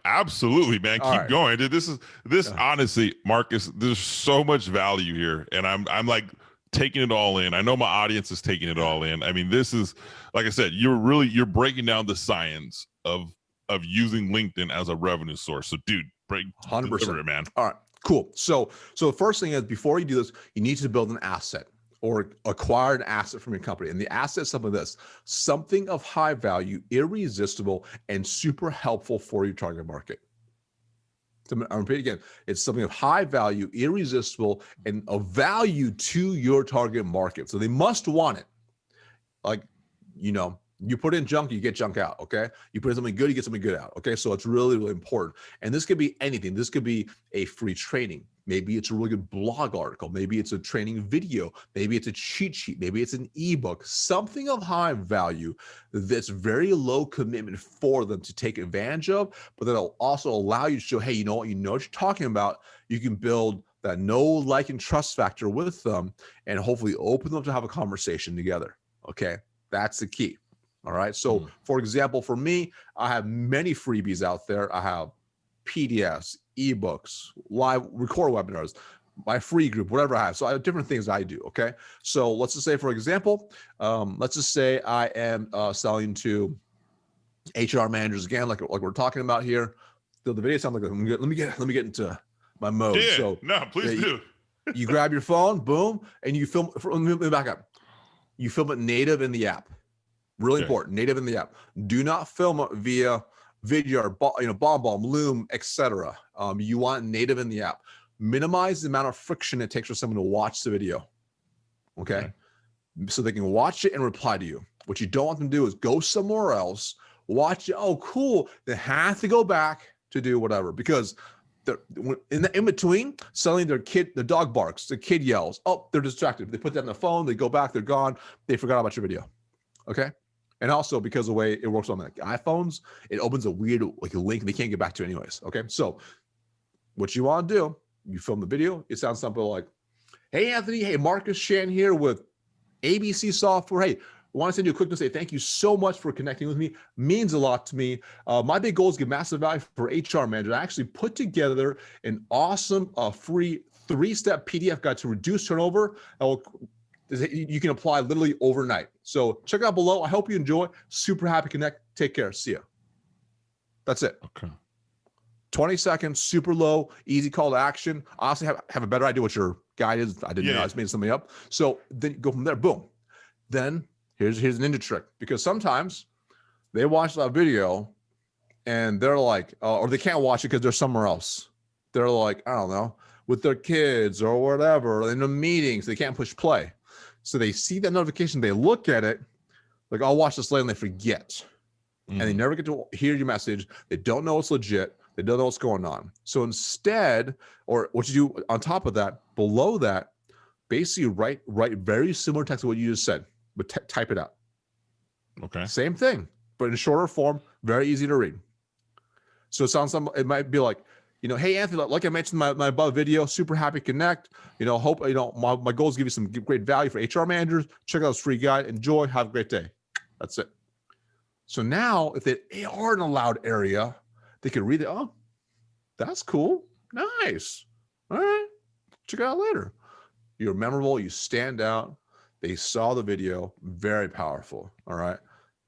Speaker 1: absolutely, man. Keep going. This honestly, Marcus, there's so much value here. And I'm like taking it all in. I know my audience is taking it all in. I mean, this is, like I said, you're breaking down the science of using LinkedIn as a revenue source. So dude, break 100%, man.
Speaker 2: All right, cool. So the first thing is, before you do this, you need to build an asset or acquire an asset from your company. And the asset is something like this: something of high value, irresistible, and super helpful for your target market. So I'll repeat again. It's something of high value, irresistible, and of value to your target market. So they must want it. Like, you put in junk, you get junk out, okay? You put in something good, you get something good out, okay? So it's really, really important. And this could be anything. This could be a free training. Maybe it's a really good blog article. Maybe it's a training video. Maybe it's a cheat sheet. Maybe it's an ebook, something of high value that's very low commitment for them to take advantage of, but that'll also allow you to show, hey, you know what you're talking about. You can build that know, like, and trust factor with them and hopefully open them to have a conversation together, okay? That's the key. All right. So for example, for me, I have many freebies out there. I have PDFs, ebooks, live record webinars, my free group, whatever I have. So I have different things I do. Okay. So let's just say, for example, let's just say I am selling to HR managers again, like we're talking about here. The video sounds like, let me get into my mode.
Speaker 1: Yeah,
Speaker 2: so
Speaker 1: no, please do.
Speaker 2: You grab your phone, boom, and you film. Let me back up. You film it native in the app. Really important, native in the app. Do not film it via Vidyard, BombBomb, Loom, etc. You want native in the app. Minimize the amount of friction it takes for someone to watch the video. Okay. So they can watch it and reply to you. What you don't want them to do is go somewhere else, watch it. Oh, cool. They have to go back to do whatever, because in between, suddenly the dog barks, the kid yells. Oh, they're distracted. They put that on the phone. They go back. They're gone. They forgot about your video. Okay. And also because of the way it works on like iPhones, it opens a weird like a link they can't get back to anyways. Okay. So what you want to do, you film the video. It sounds something like, hey, Anthony. Hey, Marcus Shan here with ABC Software. Hey, I want to send you a quick note to say thank you so much for connecting with me. Means a lot to me. My big goal is to give massive value for HR managers. I actually put together an awesome free 3-step PDF guide to reduce turnover. You can apply literally overnight. So check it out below. I hope you enjoy. Super happy to connect. Take care. See ya. That's it.
Speaker 1: Okay.
Speaker 2: 20 seconds, super low, easy call to action. I honestly have a better idea what your guide is. I didn't know. I just made something up. So then go from there. Boom. Then here's a ninja trick, because sometimes they watch that video and they're like, or they can't watch it because they're somewhere else. They're like, I don't know, with their kids or whatever, in the meetings, they can't push play. So they see that notification, they look at it, like, I'll watch this later, and they forget. And they never get to hear your message. They don't know it's legit. They don't know what's going on. So instead, or what you do on top of that, below that, basically write very similar text to what you just said, but type it out.
Speaker 1: Okay.
Speaker 2: Same thing, but in shorter form, very easy to read. So it might be like, hey, Anthony, like I mentioned in my above video, super happy to connect. Hope, my goal is to give you some great value for HR managers. Check out this free guide. Enjoy. Have a great day. That's it. So now if they are in a loud area, they can read it. Oh, that's cool. Nice. All right. Check it out later. You're memorable. You stand out. They saw the video. Very powerful. All right.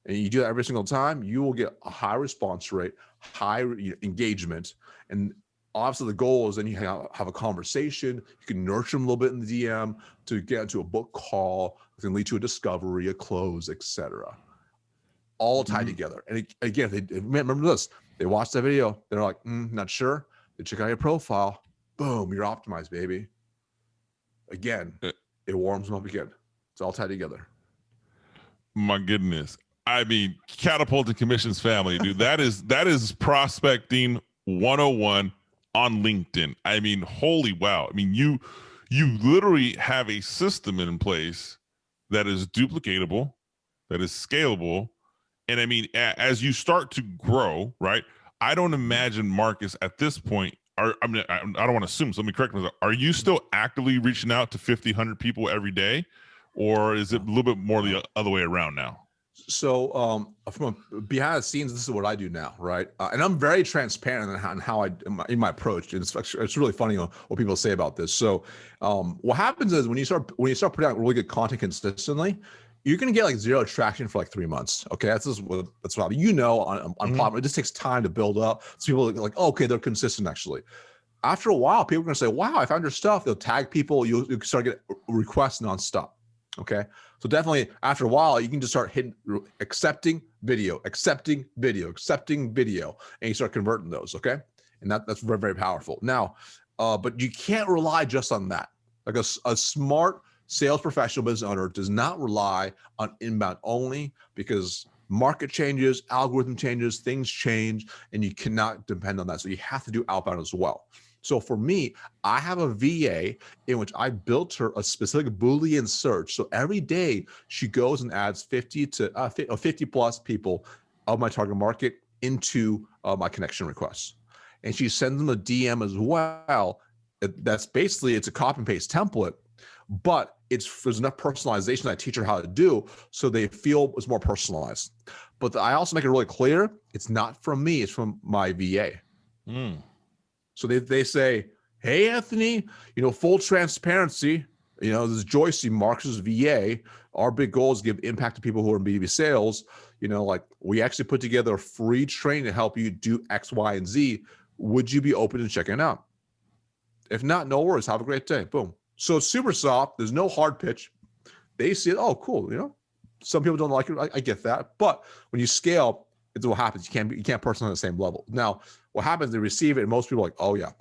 Speaker 2: And you do that every single time, you will get a high response rate, high engagement. And obviously the goal is then you have a conversation. You can nurture them a little bit in the DM to get into a book call. It can lead to a discovery, a close, etc. All tied together. And again, remember this. They watch that video. They're like, not sure. They check out your profile. Boom, you're optimized, baby. Again, it warms them up again. It's all tied together.
Speaker 1: My goodness. I mean, Catapulting Commissions family, dude. That is prospecting 101 on LinkedIn. I mean, holy wow. I mean, you literally have a system in place that is duplicatable, that is scalable. And I mean, as you start to grow, right? I don't imagine, Marcus, at this point, I don't want to assume, so let me correct myself. Are you still actively reaching out to 50, 100 people every day? Or is it a little bit more the other way around now?
Speaker 2: So from behind the scenes, this is what I do now, right? And I'm very transparent in how in my approach. And it's really funny what people say about this. So what happens is when you start putting out really good content consistently, you're gonna get like zero traction for like 3 months. Okay, that's what on platform. It just takes time to build up. So people are like, oh, okay, they're consistent actually. After a while, people are gonna say, wow, I found your stuff. They'll tag people. You start getting requests nonstop. Okay, so definitely after a while, you can just start accepting video, and you start converting those. Okay, and that's very, very powerful. Now, but you can't rely just on that. Like a smart sales professional business owner does not rely on inbound only, because market changes, algorithm changes, things change, and you cannot depend on that. So you have to do outbound as well. So for me, I have a VA in which I built her a specific Boolean search. So every day she goes and adds 50 plus people of my target market into my connection requests. And she sends them a DM as well. That's basically, it's a copy and paste template, but there's enough personalization that I teach her how to do so they feel it's more personalized. But I also make it really clear, it's not from me, it's from my VA. So they say, hey, Anthony, full transparency, this is Joyce, Marcus's VA. Our big goal is to give impact to people who are in B2B sales. Like we actually put together a free training to help you do X, Y, and Z. Would you be open to checking it out? If not, no worries. Have a great day. Boom. So it's super soft. There's no hard pitch. They see it. Oh, cool. Some people don't like it. I get that. But when you scale, It's what happens. You can't personalize on the same level. Now, what happens? They receive it, and most people are like, "Oh yeah,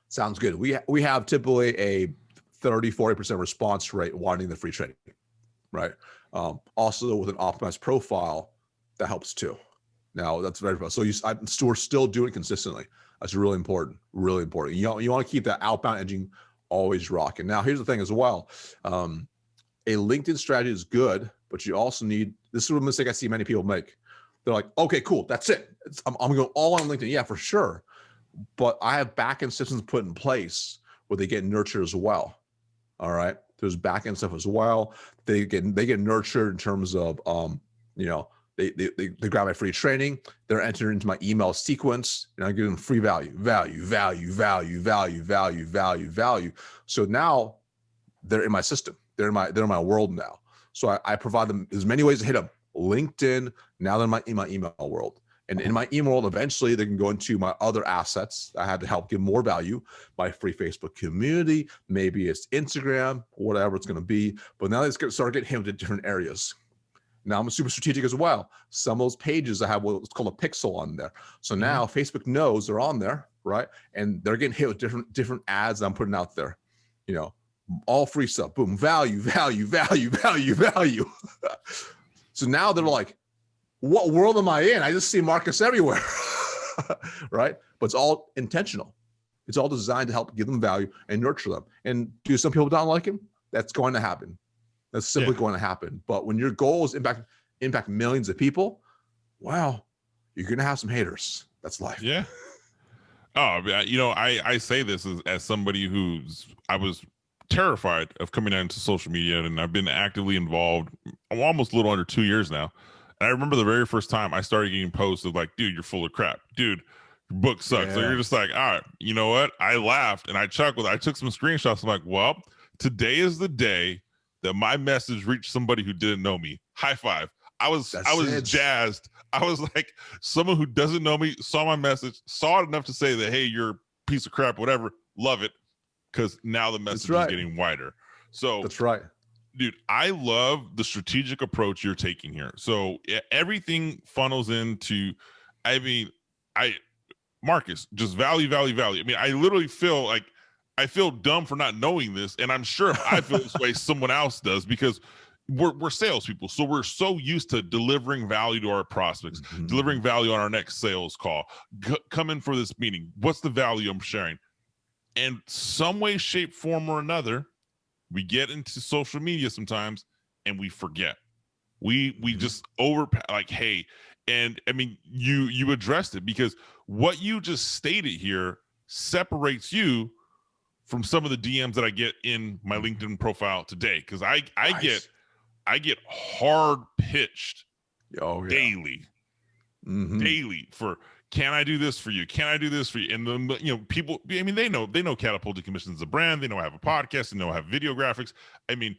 Speaker 2: sounds good." We have typically a 30-40% response rate wanting the free training, right? Also with an optimized profile, that helps too. Now that's very so we're still doing it consistently. That's really important, really important. You want to keep that outbound engine always rocking. Now here's the thing as well. A LinkedIn strategy is good, but you also need, this is a mistake I see many people make. They're like, okay, cool, that's it. I'm going all on LinkedIn. Yeah, for sure. But I have backend systems put in place where they get nurtured as well. All right. There's backend stuff as well. They get nurtured in terms of, they grab my free training. They're entered into my email sequence, and I give them free value. So now they're in my system. They're in my world now. So I provide them as many ways to hit them. LinkedIn. Now they're in my email world. And in my email world, eventually they can go into my other assets. I had to help give more value. My free Facebook community, maybe it's Instagram, whatever it's going to be. But now they start getting hit into different areas. Now I'm super strategic as well. Some of those pages I have what's called a pixel on there. So now Facebook knows they're on there, right? And they're getting hit with different ads I'm putting out there. All free stuff. Boom, value. So now they're like, what world am I in? I just see Marcus everywhere, right? But it's all intentional. It's all designed to help give them value and nurture them. And do some people not like him? That's going to happen. That's simply going to happen. But when your goal is impact millions of people, you're going to have some haters. That's life.
Speaker 1: Yeah. Oh, I say this as somebody I was terrified of coming out into social media, and I've been actively involved almost a little under 2 years now. And I remember the very first time I started getting posts of like, dude, you're full of crap. Dude, your book sucks. Yeah. So you're just like, all right, you know what? I laughed and I chuckled. I took some screenshots. I'm like, well, today is the day that my message reached somebody who didn't know me. High five. I was jazzed. I was like, someone who doesn't know me saw my message, saw it enough to say that, hey, you're a piece of crap, whatever. Love it. Because now the message is getting wider. So
Speaker 2: that's right.
Speaker 1: Dude, I love the strategic approach you're taking here. So everything funnels into, Marcus, just value. I mean, I literally feel like I feel dumb for not knowing this. And I'm sure if I feel this way, someone else does, because we're salespeople. So we're so used to delivering value to our prospects, delivering value on our next sales call. Come in for this meeting. What's the value I'm sharing? And some way, shape, form, or another, we get into social media sometimes and we forget. We just hey, and I mean, you addressed it, because what you just stated here separates you from some of the DMs that I get in my LinkedIn profile today. Because I get hard pitched daily for, can I do this for you? Can I do this for you? And then, people, I mean, they know Catapulting Commissions is a brand. They know I have a podcast. They know I have video graphics. I mean,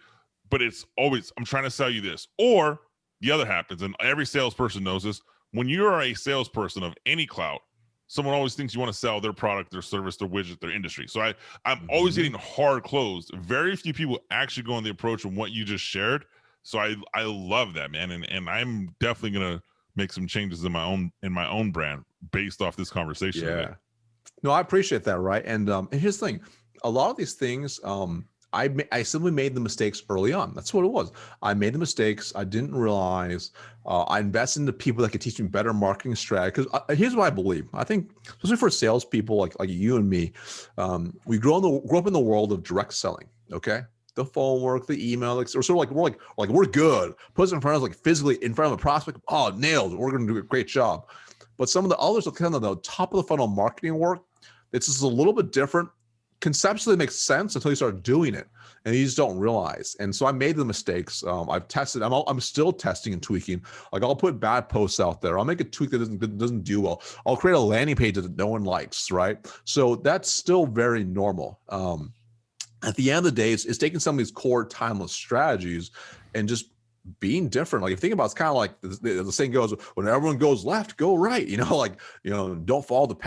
Speaker 1: but it's always, I'm trying to sell you this. Or the other happens, and every salesperson knows this. When you are a salesperson of any clout, someone always thinks you want to sell their product, their service, their widget, their industry. So I'm always getting hard closed. Very few people actually go on the approach of what you just shared. So I love that, man. And I'm definitely going to make some changes in my own brand based off this conversation.
Speaker 2: Yeah. No, I appreciate that. Right. And here's the thing, a lot of these things, I simply made the mistakes early on. That's what it was. I made the mistakes. I didn't realize. I invested into people that could teach me better marketing strategy. Because here's what I believe. I think, especially for salespeople like you and me, we grew up in the world of direct selling. Okay, the phone work, the email, or sort of like we're good. Put it in front of us, like physically in front of a prospect. Oh, nailed it. We're going to do a great job. But some of the others are kind of the top of the funnel marketing work. It's just a little bit different. Conceptually, it makes sense until you start doing it, and you just don't realize. And so I made the mistakes. I've tested. I'm still testing and tweaking. Like, I'll put bad posts out there. I'll make a tweak that doesn't do well. I'll create a landing page that no one likes. Right. So that's still very normal. At the end of the day, it's taking some of these core timeless strategies and just being different. Like, if you think about it, it's kind of like the saying goes, when everyone goes left, go right. Don't follow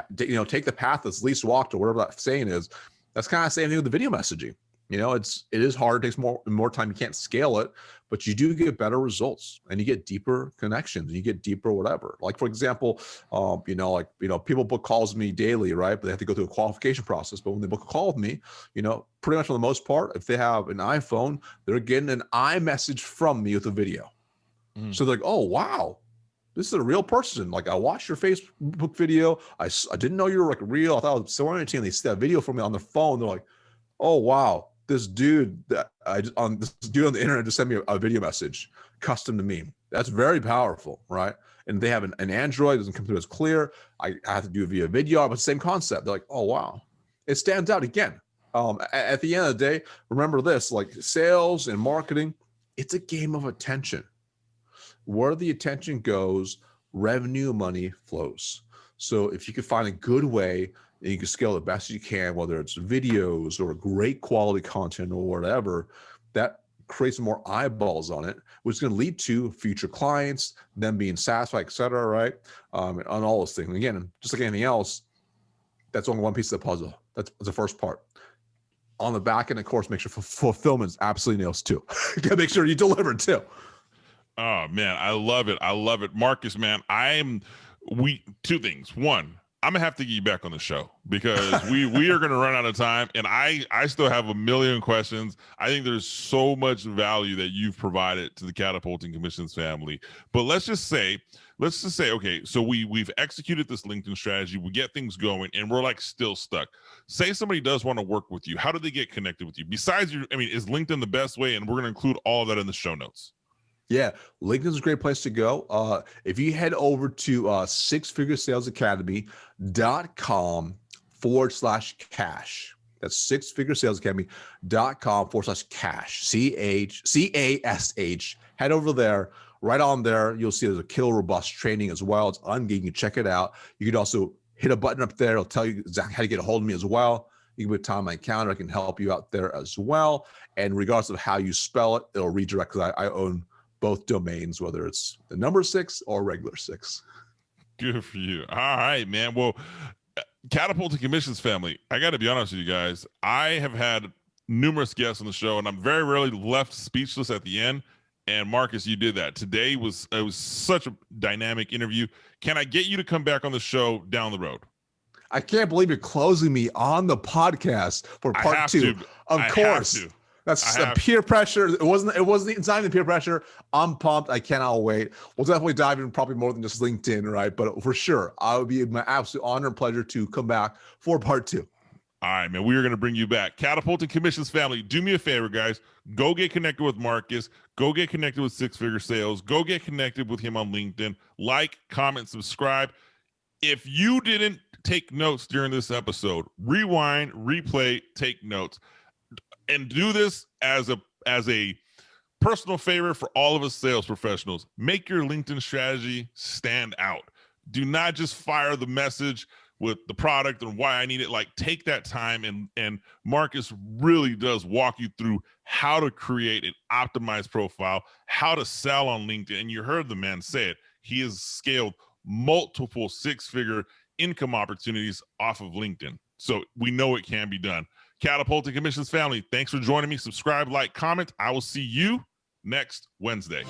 Speaker 2: take the path that's least walked, or whatever that saying is. That's kind of the same thing with the video messaging. it is hard. It takes more time. You can't scale it, but you do get better results and you get deeper connections. You get deeper whatever. Like, for example, people book calls with me daily, right? But they have to go through a qualification process. But when they book a call with me, pretty much for the most part, if they have an iPhone, they're getting an iMessage from me with a video. So they're like, oh, wow, this is a real person. Like, I watched your Facebook video. I didn't know you were like real. I thought it was so entertaining. They see that video from me on their phone. They're like, oh, wow. This dude on the internet just sent me a video message custom to me. That's very powerful, right? And they have an Android, it doesn't come through as clear. I have to do it via video, but same concept. They're like, oh wow, it stands out again. At the end of the day, remember this: like sales and marketing, it's a game of attention. Where the attention goes, revenue, money flows. So if you can find a good way and you can scale the best you can, whether it's videos or great quality content or whatever, that creates more eyeballs on it, which is going to lead to future clients, them being satisfied, et cetera, right? On all those things. Again, just like anything else, that's only one piece of the puzzle. That's the first part. On the back end, of course, make sure fulfillment is absolutely nails too. You got to make sure you deliver too.
Speaker 1: Oh man, I love it. I love it. Marcus, man, two things. One, I'm gonna have to get you back on the show because we are gonna run out of time, and I still have a million questions. I think there's so much value that you've provided to the Catapulting Commissions family. But let's just say, okay, so we've executed this LinkedIn strategy, we get things going, and we're like still stuck. Say somebody does want to work with you. How do they get connected with you? Besides is LinkedIn the best way? And we're gonna include all of that in the show notes.
Speaker 2: Yeah, LinkedIn's a great place to go. If you head over to sixfiguresalesacademy.com/cash. That's sixfiguresalesacademy.com/cash. CASH. Head over there. Right on there, you'll see there's a killer robust training as well. It's ungated. You can check it out. You can also hit a button up there. It'll tell you exactly how to get a hold of me as well. You can put time on my calendar. I can help you out there as well. And regardless of how you spell it, it'll redirect because I own both domains, whether it's the number 6 or regular 6.
Speaker 1: Good for you. All right, man. Well, Catapulting Commissions family, I got to be honest with you guys. I have had numerous guests on the show, and I'm very rarely left speechless at the end. And Marcus, you did that. Today it was such a dynamic interview. Can I get you to come back on the show down the road?
Speaker 2: I can't believe you're closing me on the podcast for part 2. Of course. That's peer pressure. It's not even peer pressure. I'm pumped. I cannot wait. We'll definitely dive in probably more than just LinkedIn, right? But for sure, I would be my absolute honor and pleasure to come back for part 2.
Speaker 1: All right, man. We are going to bring you back. Catapulting Commissions family, do me a favor, guys. Go get connected with Marcus. Go get connected with Six Figure Sales. Go get connected with him on LinkedIn. Like, comment, subscribe. If you didn't take notes during this episode, rewind, replay, take notes. And do this as a personal favor for all of us sales professionals. Make your LinkedIn strategy stand out. Do not just fire the message with the product and why I need it. Like, take that time, and Marcus really does walk you through how to create an optimized profile, how to sell on LinkedIn. And you heard the man say it. He has scaled multiple 6-figure income opportunities off of LinkedIn. So we know it can be done. Catapulting Commissions family, thanks for joining me. Subscribe, like, comment. I will see you next Wednesday.